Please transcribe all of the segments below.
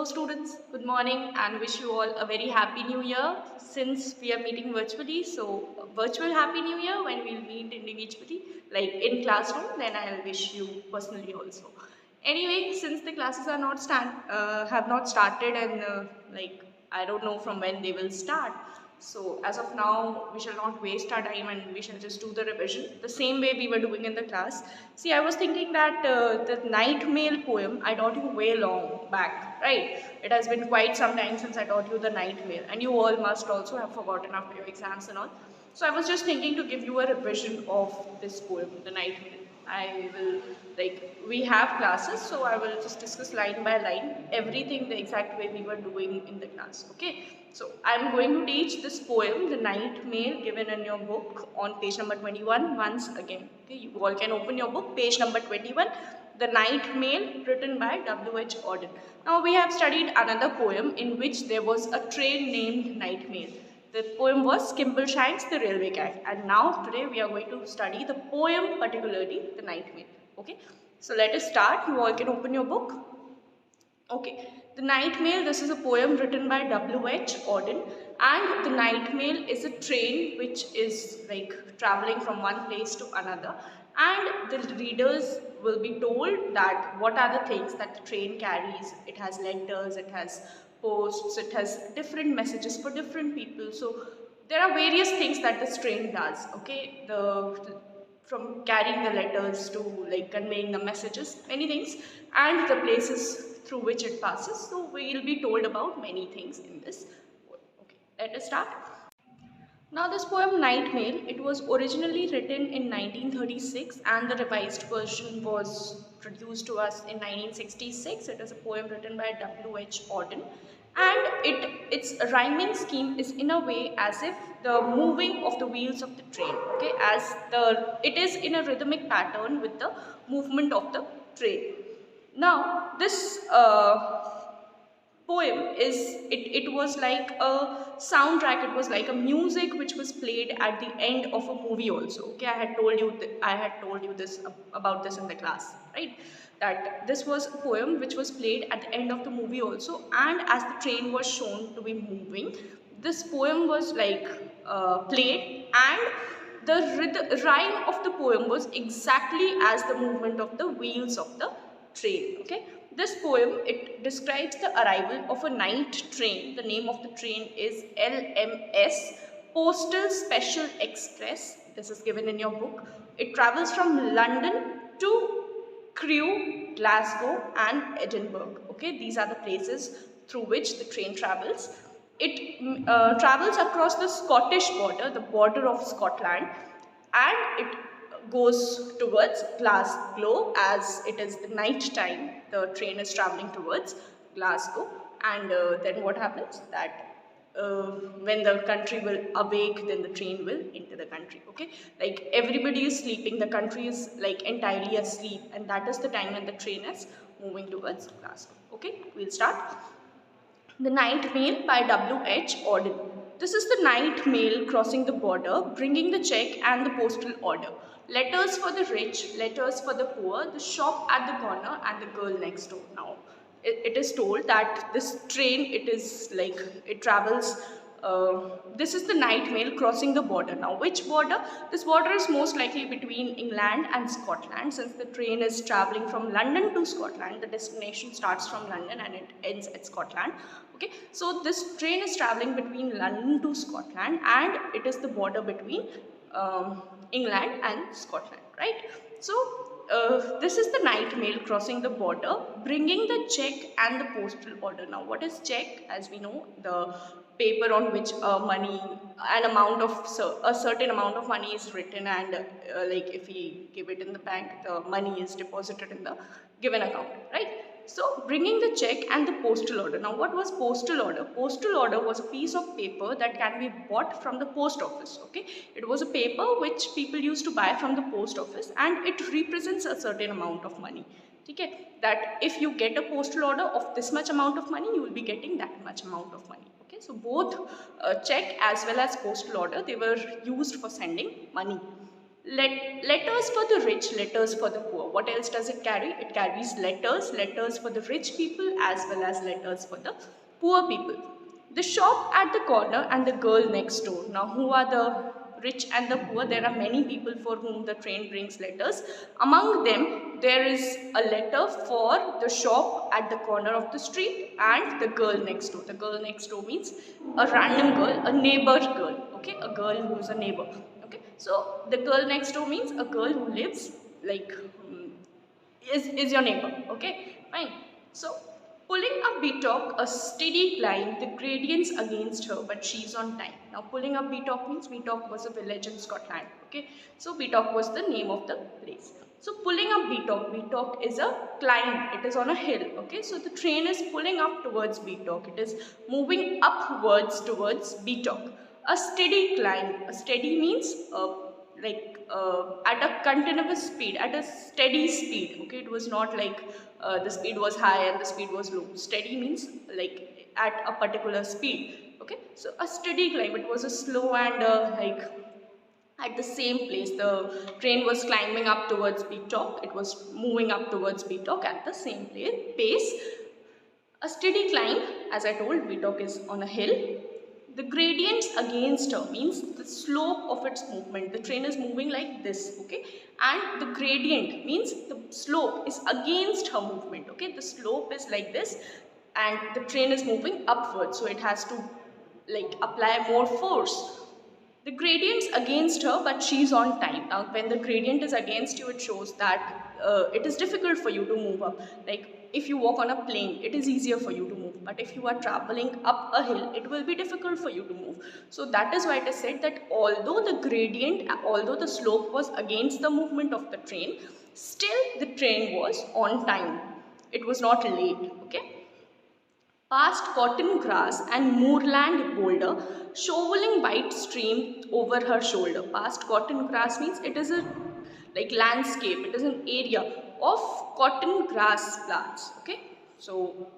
students, good morning and wish you all a very happy new year. Since we are meeting virtually, so a virtual happy new year. When we'll meet individually like in classroom, then I'll wish you personally also. Anyway, since the classes are not have not started and like I don't know from when they will start, so as of now, we shall not waste our time and we shall just do the revision the same way we were doing in the class. See, I was thinking that the night mail poem I taught you way long back, right? It has been quite some time since I taught you the night mail, and you all must also have forgotten after your exams and all. So I was just thinking to give you a revision of this poem, the night mail. I will, like, we have classes, so I will just discuss line by line everything the exact way we were doing in the class, okay? So I'm going to teach this poem, The Night Mail, given in your book on page number 21 once again. Okay, you all can open your book, page number 21, The Night Mail, written by W.H. Auden. Now we have studied another poem in which there was a train named Night Mail. The poem was Skimble Shines the Railway Cat, and now today we are going to study the poem, particularly The Night Mail. Okay, so let us start. You all can open your book. Okay, The Night Mail, this is a poem written by W.H. Auden, and the night mail is a train which is like traveling from one place to another, and the readers will be told that what are the things that the train carries. It has letters, it has posts, it has different messages for different people. So there are various things that this train does, okay? From carrying the letters to like conveying the messages, many things, and the places through which it passes. So we will be told about many things in this poem. Okay, let us start. Now this poem Night Mail, it was originally written in 1936 and the revised version was produced to us in 1966. It is a poem written by W.H. Auden, and its rhyming scheme is in a way as if the moving of the wheels of the train, okay, it is in a rhythmic pattern with the movement of the train. Now this poem it was like a soundtrack. It was like a music which was played at the end of a movie also, okay? I had told you this about this in the class, right? That this was a poem which was played at the end of the movie also, and as the train was shown to be moving, this poem was like played, and the rhyme of the poem was exactly as the movement of the wheels of the train, okay? This poem, it describes the arrival of a night train. The name of the train is LMS, Postal Special Express. This is given in your book. It travels from London to Crewe, Glasgow and Edinburgh, okay? These are the places through which the train travels. It travels across the Scottish border, the border of Scotland, and it goes towards Glasgow as it is the night time. The train is traveling towards Glasgow, and then what happens that when the country will awake, then the train will enter the country, okay? Like everybody is sleeping, the country is like entirely asleep, and that is the time when the train is moving towards Glasgow, okay? We'll start. The Night Mail by W.H. Auden. This is the night mail crossing the border, bringing the check and the postal order. Letters for the rich, letters for the poor, the shop at the corner and the girl next door. Now, it is told that this train, it travels, this is the night mail crossing the border. Now, which border? This border is most likely between England and Scotland, since the train is traveling from London to Scotland. The destination starts from London and it ends at Scotland. Okay, so this train is traveling between London to Scotland, and it is the border between England and Scotland, right? So this is the night mail crossing the border, bringing the check and the postal order. Now, what is check? As we know, the paper on which a certain amount of money is written, and like if we give it in the bank, the money is deposited in the given account, right? So bringing the check and the postal order. Now, what was postal order? Postal order was a piece of paper that can be bought from the post office, okay? It was a paper which people used to buy from the post office, and it represents a certain amount of money, okay? That if you get a postal order of this much amount of money, you will be getting that much amount of money, okay? So both check as well as postal order, they were used for sending money. Letters for the rich, letters for the poor. What else does it carry? It carries letters, letters for the rich people as well as letters for the poor people. The shop at the corner and the girl next door. Now, who are the rich and the poor? There are many people for whom the train brings letters. Among them, there is a letter for the shop at the corner of the street and the girl next door. The girl next door means a random girl, a neighbor girl, okay, a girl who is a neighbor. Okay, so the girl next door means a girl who lives like is your neighbor. Okay, fine. So pulling up Betok, a steady climb, the gradients against her, but she's on time. Now pulling up Betok means Betok was a village in Scotland. Okay, so Betok was the name of the place. So pulling up Betok, Betok is a climb, it is on a hill. Okay, so the train is pulling up towards Betok, it is moving upwards towards Betok. A steady climb, a steady means at a continuous speed, at a steady speed. Okay, it was not like the speed was high and the speed was low. Steady means like at a particular speed. Okay, so a steady climb, it was a slow and at the same place. The train was climbing up towards Betok, it was moving up towards Betok at the same pace. A steady climb, as I told, Betok is on a hill. The gradients against her means the slope of its movement. The train is moving like this, okay? And the gradient means the slope is against her movement, okay? The slope is like this and the train is moving upwards, so it has to like apply more force. The gradient's against her, but she's on time. Now, when the gradient is against you, it shows that it is difficult for you to move up. Like if you walk on a plane, it is easier for you to move. But if you are traveling up a hill, it will be difficult for you to move. So that is why it is said that although the gradient, although the slope was against the movement of the train, still the train was on time. It was not late, okay? Past cotton grass and moorland boulder, shoveling white stream over her shoulder. Past cotton grass means it is a like landscape, it is an area of cotton grass plants. Okay, so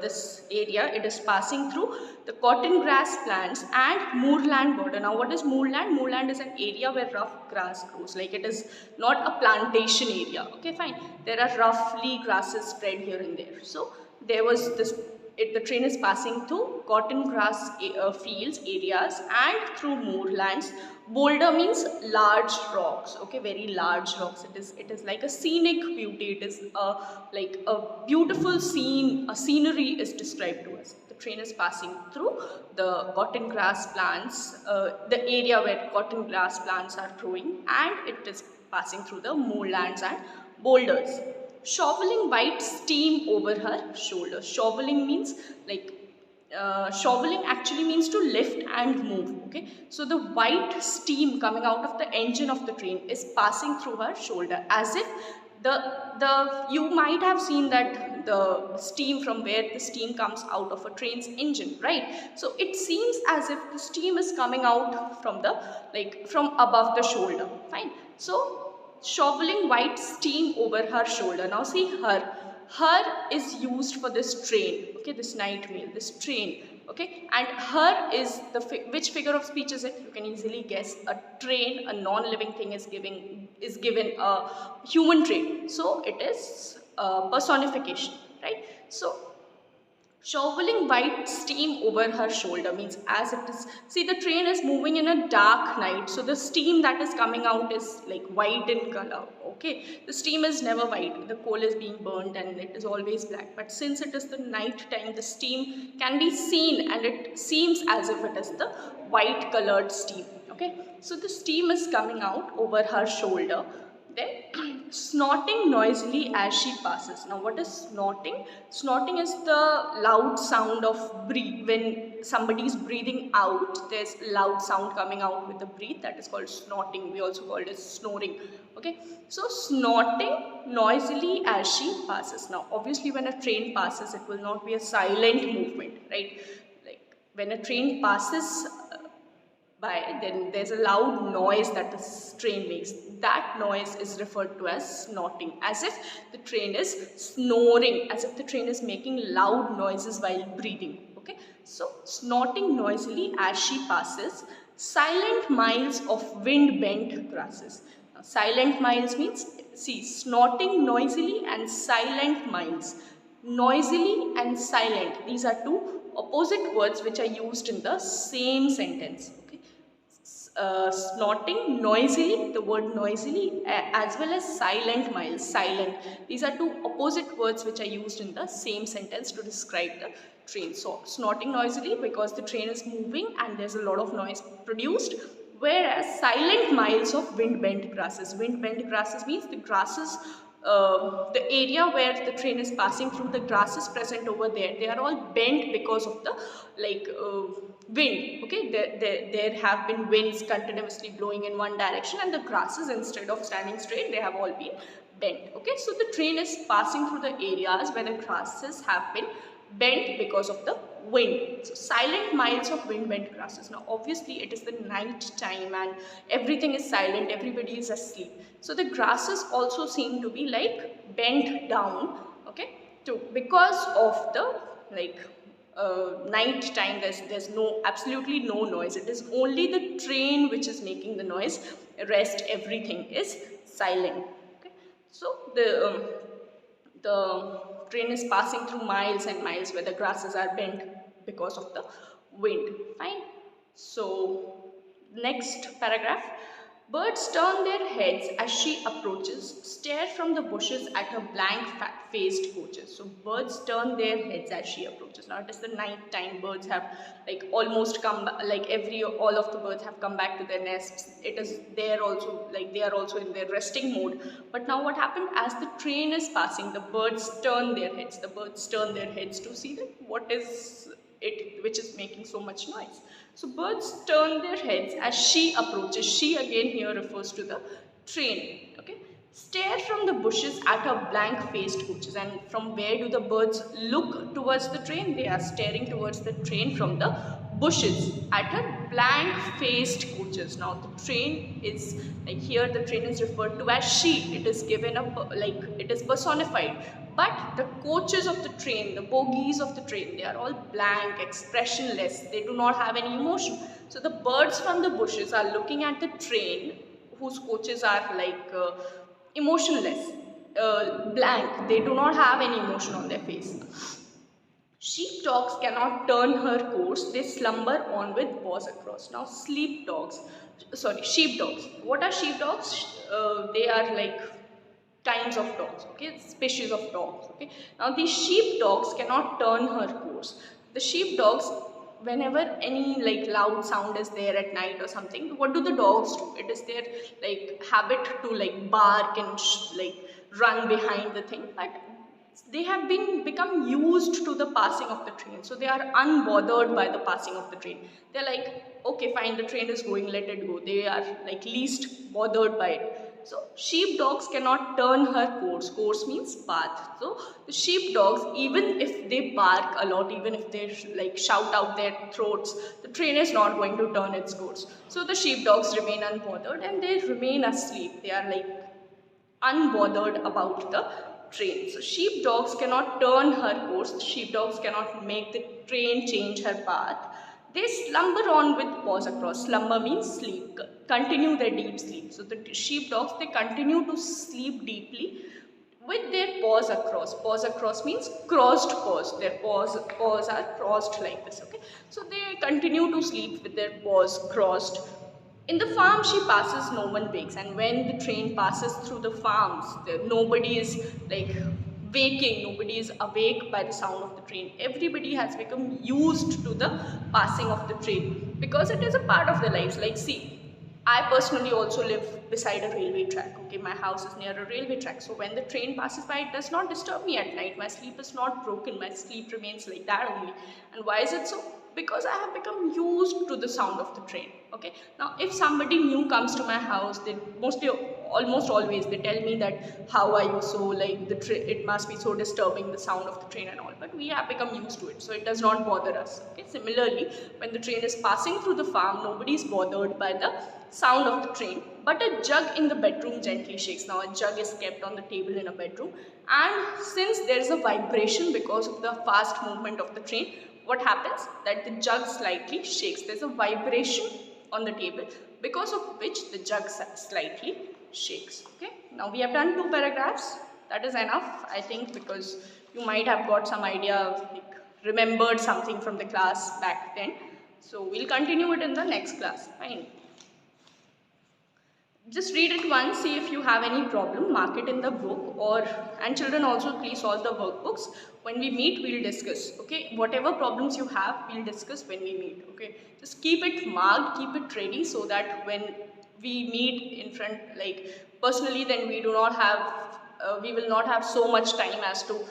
this area, it is passing through the cotton grass plants and moorland border. Now what is moorland? Moorland is an area where rough grass grows, like it is not a plantation area. Okay, fine, there are roughly grasses spread here and there. So there was this, the train is passing through cotton grass fields areas and through moorlands. Boulder means large rocks, okay, very large rocks. It is like a scenic beauty. It is like a beautiful scene, a scenery is described to us. The train is passing through the cotton grass plants, the area where cotton grass plants are growing, and it is passing through the moorlands and boulders. Shoveling white steam over her shoulder. Shoveling means like shoveling actually means to lift and move. Okay, so the white steam coming out of the engine of the train is passing through her shoulder, as if the you might have seen that the steam, from where the steam comes out of a train's engine, right? So it seems as if the steam is coming out from the from above the shoulder. Fine. So shoveling white steam over her shoulder. Now see, her is used for this train, okay, this night mail, this train, okay, and her is the which figure of speech is it? You can easily guess. A train, a non-living thing, is given a human trait, so it is personification, right? So shoveling white steam over her shoulder means as it is, see, the train is moving in a dark night, so the steam that is coming out is like white in color. Okay, the steam is never white, the coal is being burnt and it is always black, but since it is the night time, the steam can be seen and it seems as if it is the white colored steam. Okay, so the steam is coming out over her shoulder. Then snorting noisily as she passes. Now what is snorting? Snorting is the loud sound of breathe. When somebody is breathing out, there's loud sound coming out with the breath, that is called snorting. We also call it as snoring. Okay, so snorting noisily as she passes. Now obviously when a train passes, it will not be a silent movement, right? Like when a train passes by, then there's a loud noise that the train makes. That noise is referred to as snorting, as if the train is snoring, as if the train is making loud noises while breathing. Okay, so snorting noisily as she passes. Silent miles of wind-bent grasses. Now, silent miles means, see, snorting noisily and silent miles. Noisily and silent, these are two opposite words which are used in the same sentence. Okay. Snorting noisily, the word noisily, as well as silent miles, silent. These are two opposite words which are used in the same sentence to describe the train. So snorting noisily because the train is moving and there's a lot of noise produced, whereas silent miles of wind bent grasses. Wind bent grasses means the grasses, the area where the train is passing through, the grasses present over there, they are all bent because of the wind. Okay, there have been winds continuously blowing in one direction, and the grasses, instead of standing straight, they have all been bent. Okay, so the train is passing through the areas where the grasses have been bent because of the wind. So silent miles of wind bent grasses. Now obviously it is the night time and everything is silent, everybody is asleep, so the grasses also seem to be like bent down. Okay, to because of the night time, there's no, absolutely no noise, it is only the train which is making the noise, rest everything is silent. Okay, so the train is passing through miles and miles where the grasses are bent because of the wind. Fine. So next paragraph. Birds turn their heads as she approaches, stare from the bushes at her blank-faced coaches. So birds turn their heads as she approaches. Now it is the night time. Birds have almost come, all of the birds have come back to their nests. It is there also, they are also in their resting mode. But now what happened, as the train is passing, the birds turn their heads. The birds turn their heads to see what is it which is making so much noise. So birds turn their heads as she approaches. She again here refers to the train. Okay, stare from the bushes at her blank-faced coaches. And from where do the birds look towards the train? They are staring towards the train from the bushes at her blank-faced coaches. Now the train is here. The train is referred to as she. It is given up it is personified. But the coaches of the train, the bogies of the train, they are all blank, expressionless. They do not have any emotion. So the birds from the bushes are looking at the train whose coaches are emotionless, blank. They do not have any emotion on their face. Sheepdogs cannot turn her course. They slumber on with paws across. Now sheepdogs. What are sheepdogs? They are kinds of dogs, okay, species of dogs. Okay, now these sheepdogs cannot turn her course. The sheepdogs, whenever any loud sound is there at night or something, what do the dogs do? It is their habit to bark and run behind the thing, but they have become used to the passing of the train, so they are unbothered by the passing of the train. They're like, okay, fine, the train is going, let it go. They are least bothered by it. So sheepdogs cannot turn her course. Course means path. So the sheepdogs, even if they bark a lot, even if they shout out their throats, the train is not going to turn its course. So the sheepdogs remain unbothered and they remain asleep. They are unbothered about the train. So sheepdogs cannot turn her course. Sheepdogs cannot make the train change her path. They slumber on with paws across. Slumber means sleep. Continue their deep sleep. So the sheepdogs, they continue to sleep deeply with their paws across. Paws across means crossed paws. Their paws are crossed like this. Okay. So they continue to sleep with their paws crossed. In the farm she passes, no one wakes. And when the train passes through the farms, nobody is waking, nobody is awake by the sound of the train. Everybody has become used to the passing of the train because it is a part of their lives. See, I personally also live beside a railway track. Okay, my house is near a railway track. So when the train passes by, it does not disturb me at night. My sleep is not broken. My sleep remains like that only. And why is it so? Because I have become used to the sound of the train. Okay. Now, if somebody new comes to my house, they almost always, they tell me that, how are you? So it must be so disturbing, the sound of the train and all. But we have become used to it, so it does not bother us. Okay. Similarly, when the train is passing through the farm, nobody is bothered by the sound of the train, but a jug in the bedroom gently shakes. Now a jug is kept on the table in a bedroom, and since there is a vibration because of the fast movement of the train, what happens? That the jug slightly shakes. There's a vibration on the table, because of which the jug slightly shakes. Okay, now we have done 2 paragraphs. That is enough, I think, because you might have got some idea, like remembered something from the class back then. So we'll continue it in the next class. Fine. Just read it once, see if you have any problem, mark it in the book, and children also please solve the workbooks. When we meet, we'll discuss, okay? Whatever problems you have, we'll discuss when we meet, okay? Just keep it marked, keep it ready, so that when we meet in front, like personally, then we do not have, we will not have so much time as to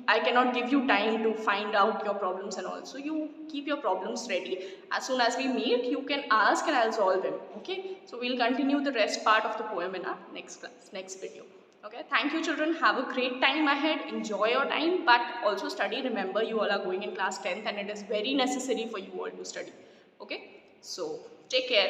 I cannot give you time to find out your problems and all. So you keep your problems ready. As soon as we meet, you can ask and I'll solve them. Okay. So we'll continue the rest part of the poem in our next class, next video. Okay. Thank you, children. Have a great time ahead. Enjoy your time, but also study. Remember, you all are going in class 10th, and it is very necessary for you all to study. Okay. So take care.